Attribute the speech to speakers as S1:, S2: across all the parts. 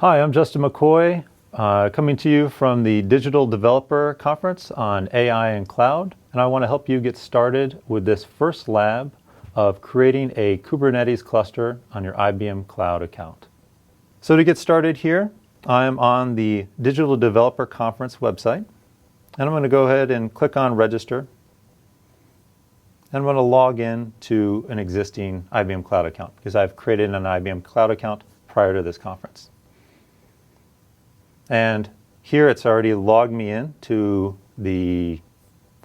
S1: Hi, I'm Justin McCoy, coming to you from the Digital Developer Conference on AI and Cloud, and I want to help you get started with this first lab of creating a Kubernetes cluster on your IBM Cloud account. So to get started here, I'm on the Digital Developer Conference website, and I'm going to go ahead and click on Register, and I'm going to log in to an existing IBM Cloud account because I've created an IBM Cloud account prior to this conference. And here it's already logged me in to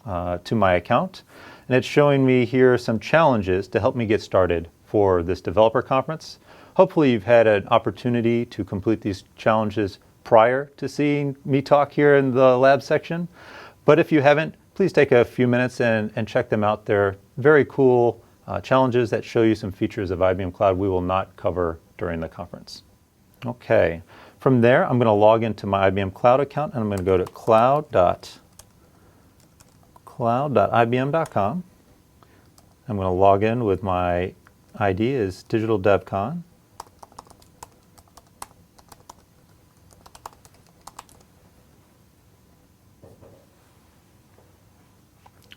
S1: my account, and it's showing me here some challenges to help me get started for this developer conference. Hopefully you've had an opportunity to complete these challenges prior to seeing me talk here in the lab section, but if you haven't, please take a few minutes and check them out. They're very cool challenges that show you some features of IBM Cloud we will not cover during the conference. Okay. From there, I'm going to log into my IBM Cloud account, and I'm going to go to cloud.ibm.com. I'm going to log in with my ID as Digital DevCon.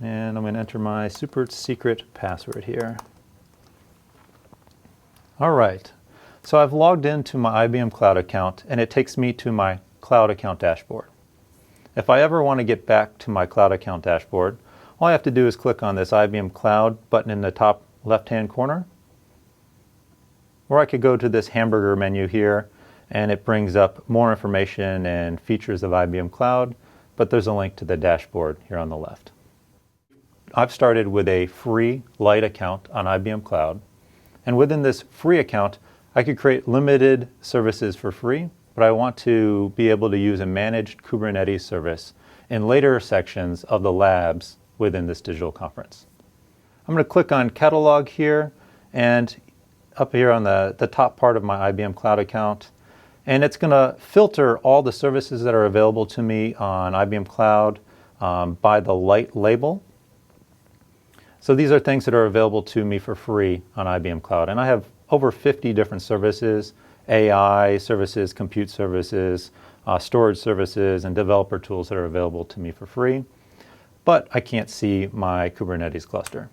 S1: And I'm going to enter my super secret password here. All right. So I've logged into my IBM Cloud account, and it takes me to my Cloud account dashboard. If I ever want to get back to my Cloud account dashboard, all I have to do is click on this IBM Cloud button in the top left-hand corner. Or I could go to this hamburger menu here, and it brings up more information and features of IBM Cloud, but there's a link to the dashboard here on the left. I've started with a free light account on IBM Cloud, and within this free account, I could create limited services for free, but I want to be able to use a managed Kubernetes service in later sections of the labs within this digital conference. I'm going to click on Catalog here, and up here on the top part of my IBM Cloud account, and it's going to filter all the services that are available to me on IBM Cloud by the light label. So these are things that are available to me for free on IBM Cloud, and I have over 50 different services, AI services, compute services, storage services, and developer tools that are available to me for free, but I can't see my Kubernetes cluster.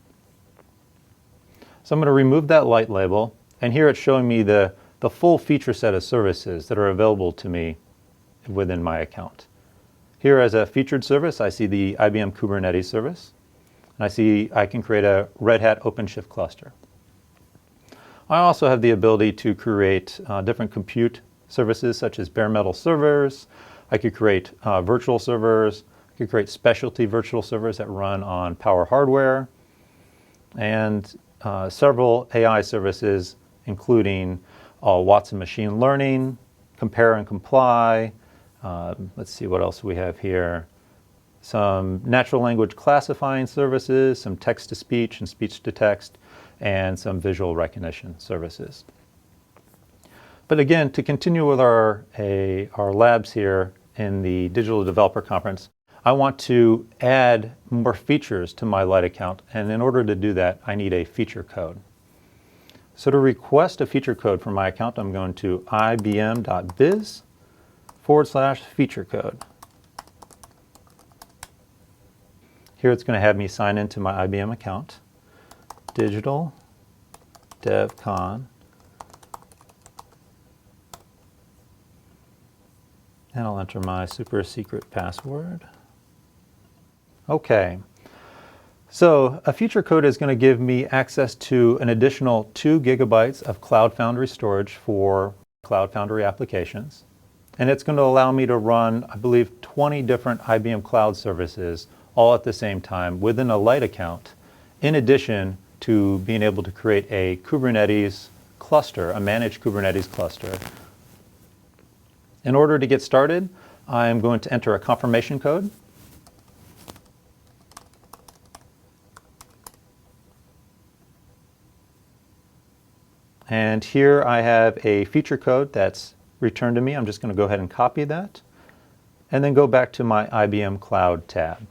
S1: So I'm going to remove that light label, and here it's showing me the full feature set of services that are available to me within my account. Here as a featured service, I see the IBM Kubernetes service, and I see I can create a Red Hat OpenShift cluster. I also have the ability to create different compute services such as bare metal servers. I could create virtual servers. I could create specialty virtual servers that run on Power hardware, and several AI services including Watson machine learning, compare and comply. Let's see what else we have here. Some natural language classifying services, some text-to-speech and speech-to-text, and some visual recognition services. But again, to continue with our labs here in the Digital Developer Conference, I want to add more features to my light account, and in order to do that, I need a feature code. So to request a feature code from my account, I'm going to ibm.biz/feature code. Here it's going to have me sign into my IBM account, Digital DevCon, and I'll enter my super secret password. Okay, so a feature code is going to give me access to an additional 2 gigabytes of Cloud Foundry storage for Cloud Foundry applications, and it's going to allow me to run, I believe, 20 different IBM Cloud services all at the same time within a light account, in addition to being able to create a Kubernetes cluster, a managed Kubernetes cluster. In order to get started, I'm going to enter a confirmation code. And here I have a feature code that's returned to me. I'm just going to go ahead and copy that, and then go back to my IBM Cloud tab.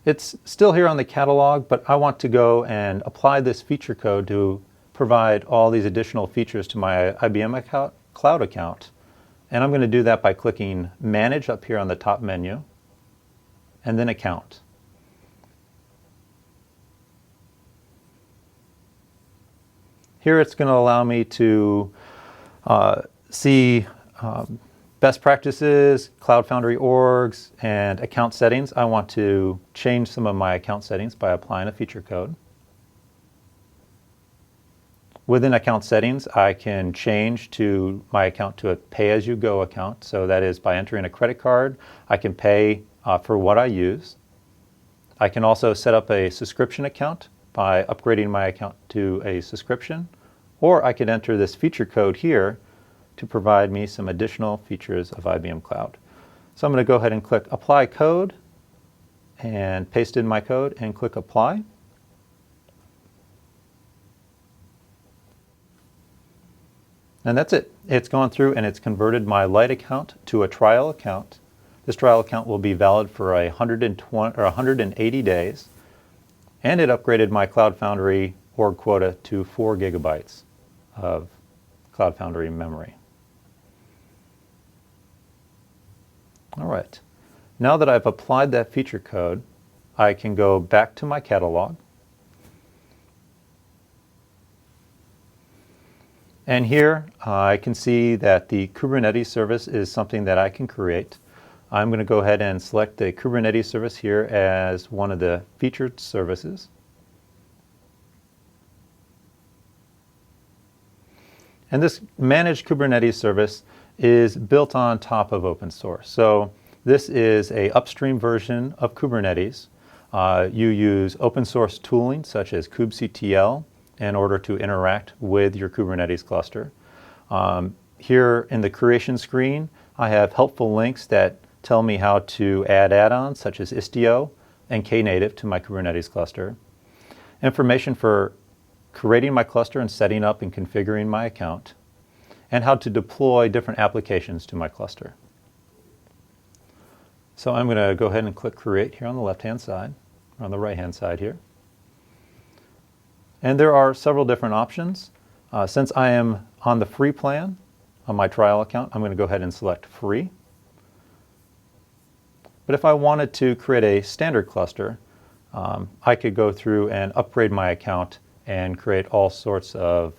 S1: It's still here on the catalog, but I want to go and apply this feature code to provide all these additional features to my IBM cloud account. And I'm going to do that by clicking Manage up here on the top menu, and then Account. Here it's going to allow me to see best practices, Cloud Foundry orgs, and account settings. I want to change some of my account settings by applying a feature code. Within account settings, I can change my account to a pay-as-you-go account. So that is, by entering a credit card, I can pay for what I use. I can also set up a subscription account by upgrading my account to a subscription. Or I could enter this feature code here to provide me some additional features of IBM Cloud. So I'm going to go ahead and click Apply Code and paste in my code and click Apply. And that's it. It's gone through and it's converted my Lite account to a trial account. This trial account will be valid for 180 days. And it upgraded my Cloud Foundry org quota to 4 gigabytes of Cloud Foundry memory. All right. Now that I've applied that feature code, I can go back to my catalog. And here I can see that the Kubernetes service is something that I can create. I'm going to go ahead and select the Kubernetes service here as one of the featured services. And this managed Kubernetes service is built on top of open source. So this is an upstream version of Kubernetes. You use open source tooling such as kubectl in order to interact with your Kubernetes cluster. Here in the creation screen, I have helpful links that tell me how to add add-ons such as Istio and Knative to my Kubernetes cluster. Information for creating my cluster and setting up and configuring my account, and how to deploy different applications to my cluster. So I'm going to go ahead and click Create here on the left-hand side, or on the right-hand side here. And there are several different options. Since I am on the free plan on my trial account, I'm going to go ahead and select Free. But if I wanted to create a standard cluster, I could go through and upgrade my account and create all sorts of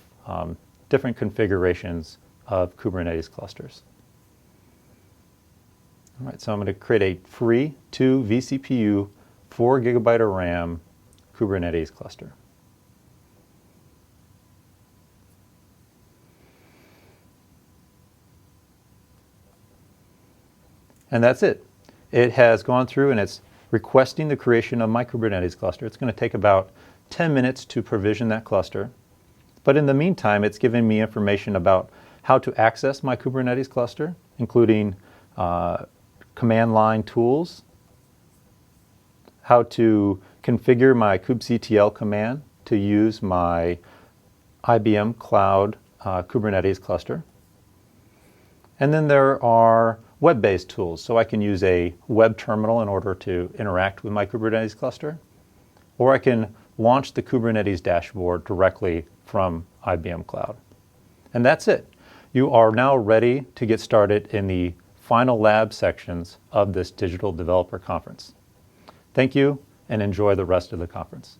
S1: different configurations of Kubernetes clusters. All right, so I'm going to create a free 2 vCPU, 4 gigabyte of RAM Kubernetes cluster. And that's it. It has gone through and it's requesting the creation of my Kubernetes cluster. It's going to take about 10 minutes to provision that cluster. But in the meantime, it's giving me information about how to access my Kubernetes cluster, including command line tools, how to configure my kubectl command to use my IBM Cloud Kubernetes cluster. And then there are web-based tools, so I can use a web terminal in order to interact with my Kubernetes cluster, or I can launch the Kubernetes dashboard directly from IBM Cloud. And that's it. You are now ready to get started in the final lab sections of this Digital Developer Conference. Thank you, and enjoy the rest of the conference.